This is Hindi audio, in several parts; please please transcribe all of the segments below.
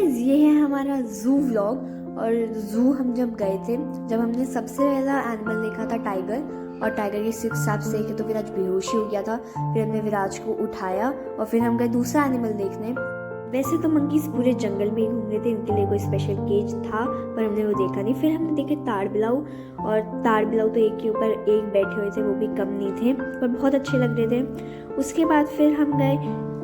गाइज ये है हमारा जू व्लॉग। और जू हम जब गए थे, जब हमने सबसे पहला एनिमल देखा था टाइगर, और टाइगर के 6 स्टेप्स देखे तो विराज बेहोशी हो गया था। फिर हमने विराज को उठाया और फिर हम गए दूसरा एनिमल देखने। वैसे तो मंकीज पूरे जंगल में ही घूम रहे थे, उनके लिए कोई स्पेशल केज था पर हमने वो देखा नहीं। फिर हमने देखे ताड़ बिलाऊ, और ताड़ बिलाऊ तो एक के ऊपर एक बैठे हुए थे, वो भी कम नहीं थे पर बहुत अच्छे लग रहे थे। उसके बाद फिर हम गए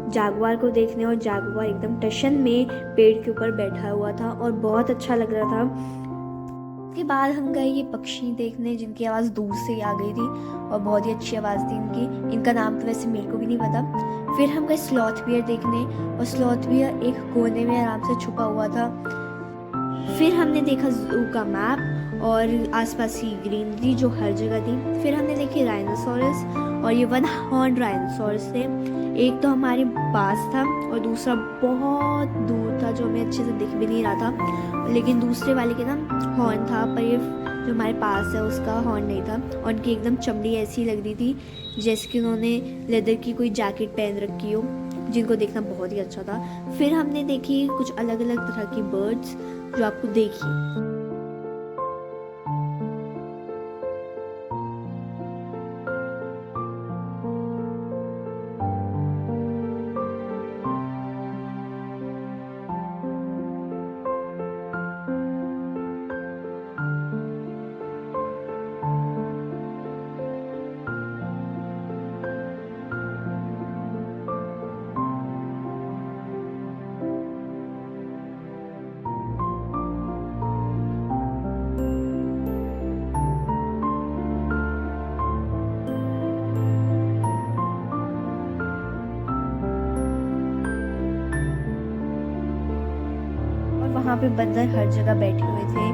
जागवार को देखने, और जागवार एकदम टशन में पेड़ के ऊपर बैठा हुआ था और बहुत अच्छा लग रहा था। उसके बाद हम गए ये पक्षी देखने जिनकी आवाज़ दूर से ही आ गई थी और बहुत ही अच्छी आवाज़ थी इनकी। इनका नाम तो वैसे मेरे को भी नहीं पता। फिर हम गए स्लॉथ बियर देखने, और स्लॉथ बियर एक कोने में आराम से छुपा हुआ था। फिर हमने देखा जू का मैप और आसपास की ग्रीनरी जो हर जगह थी। फिर हमने देखे राइनोसोरस, और ये वन हॉर्न राइनोसोरस थे। एक तो हमारे पास था और दूसरा बहुत दूर था जो हमें अच्छे से दिख भी नहीं रहा था, लेकिन दूसरे वाले के ना हॉर्न था, पर ये जो हमारे पास है उसका हॉर्न नहीं था। और उनकी एकदम चमड़ी ऐसी लग रही थी जैसे कि उन्होंने लेदर की कोई जैकेट पहन रखी हो, जिनको देखना बहुत ही अच्छा था। फिर हमने देखी कुछ अलग अलग तरह की बर्ड्स जो आपको देखी। और वहाँ पे बंदर हर जगह बैठे हुए थे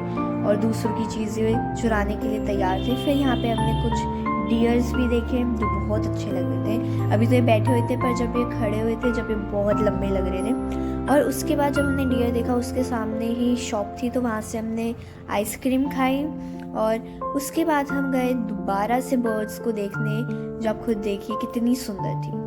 और दूसरों की चीज़ें चुराने के लिए तैयार थे। फिर यहाँ पे हमने कुछ डियर्स भी देखे जो बहुत अच्छे लग रहे थे। अभी तो ये बैठे हुए थे पर जब ये खड़े हुए थे, जब ये बहुत लंबे लग रहे थे। और उसके बाद जब हमने डियर देखा, उसके सामने ही शॉप थी तो वहाँ से हमने आइसक्रीम खाई। और उसके बाद हम गए दोबारा से बर्ड्स को देखने, जो आप खुद देखिए कितनी सुंदर थी।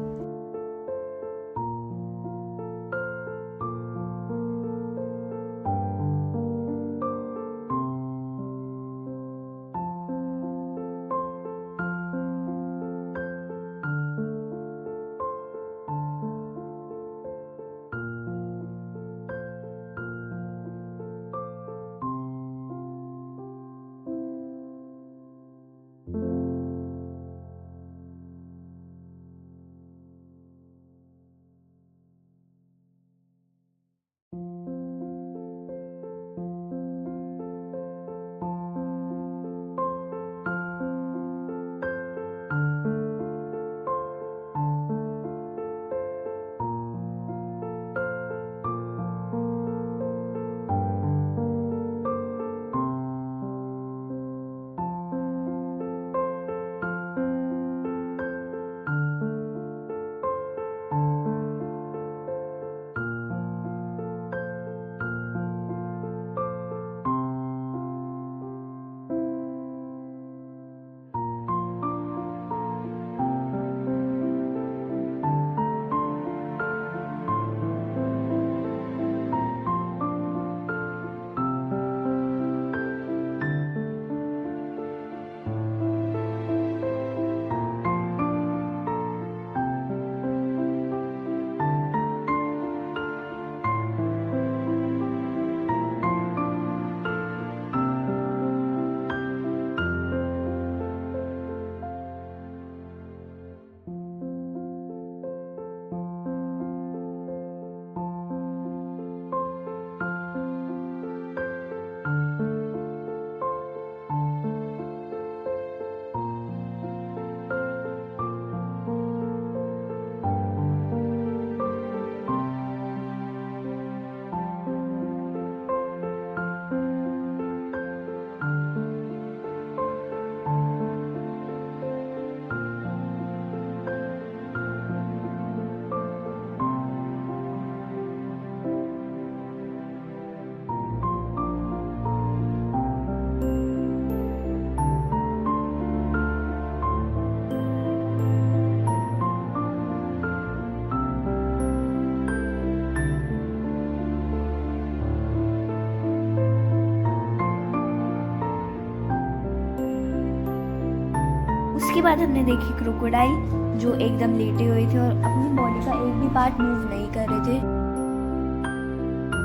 बाद हमने देखी क्रोकोडाइल जो एकदम लेटे हुए थे और अपनी बॉडी का एक भी पार्ट मूव नहीं कर रहे थे।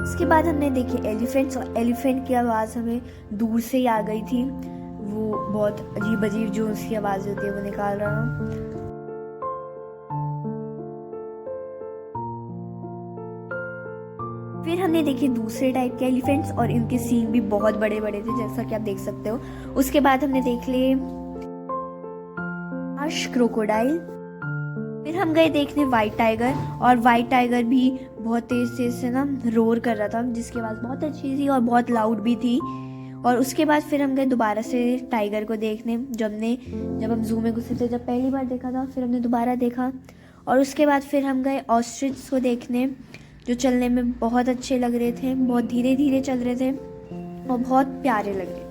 उसके बाद हमने देखे एलिफेंट्स और एलिफेंट की आवाज़ हमें दूर से ही आ गई थी। वो बहुत अजीब अजीब जो उसकी आवाज़ होती है वो निकाल रहा। फिर हमने देखे दूसरे टाइप के एलिफेंट्स और इनके सींग भी बहुत बड़े बड़े थे जैसा कि आप देख सकते हो। उसके बाद हमने देख लिए क्रोकोडाइल। फिर हम गए देखने वाइट टाइगर और वाइट टाइगर भी बहुत तेज से ना रोर कर रहा था जिसकी आवाज़ बहुत अच्छी थी और बहुत लाउड भी थी। और उसके बाद फिर हम गए दोबारा से टाइगर को देखने जब हम जू में घुसे थे, जब पहली बार देखा था फिर हमने दोबारा देखा। और उसके बाद फिर हम गए ऑस्ट्रिच को देखने जो चलने में बहुत अच्छे लग रहे थे, बहुत धीरे धीरे चल रहे थे और बहुत प्यारे लग रहे थे।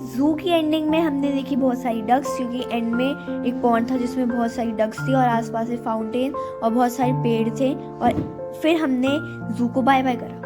जू की एंडिंग में हमने देखी बहुत सारी डक्स क्योंकि एंड में एक पॉन्ड था जिसमें बहुत सारी डक्स थी और आसपास से फाउंटेन और बहुत सारे पेड़ थे। और फिर हमने जू को बाय बाय करा।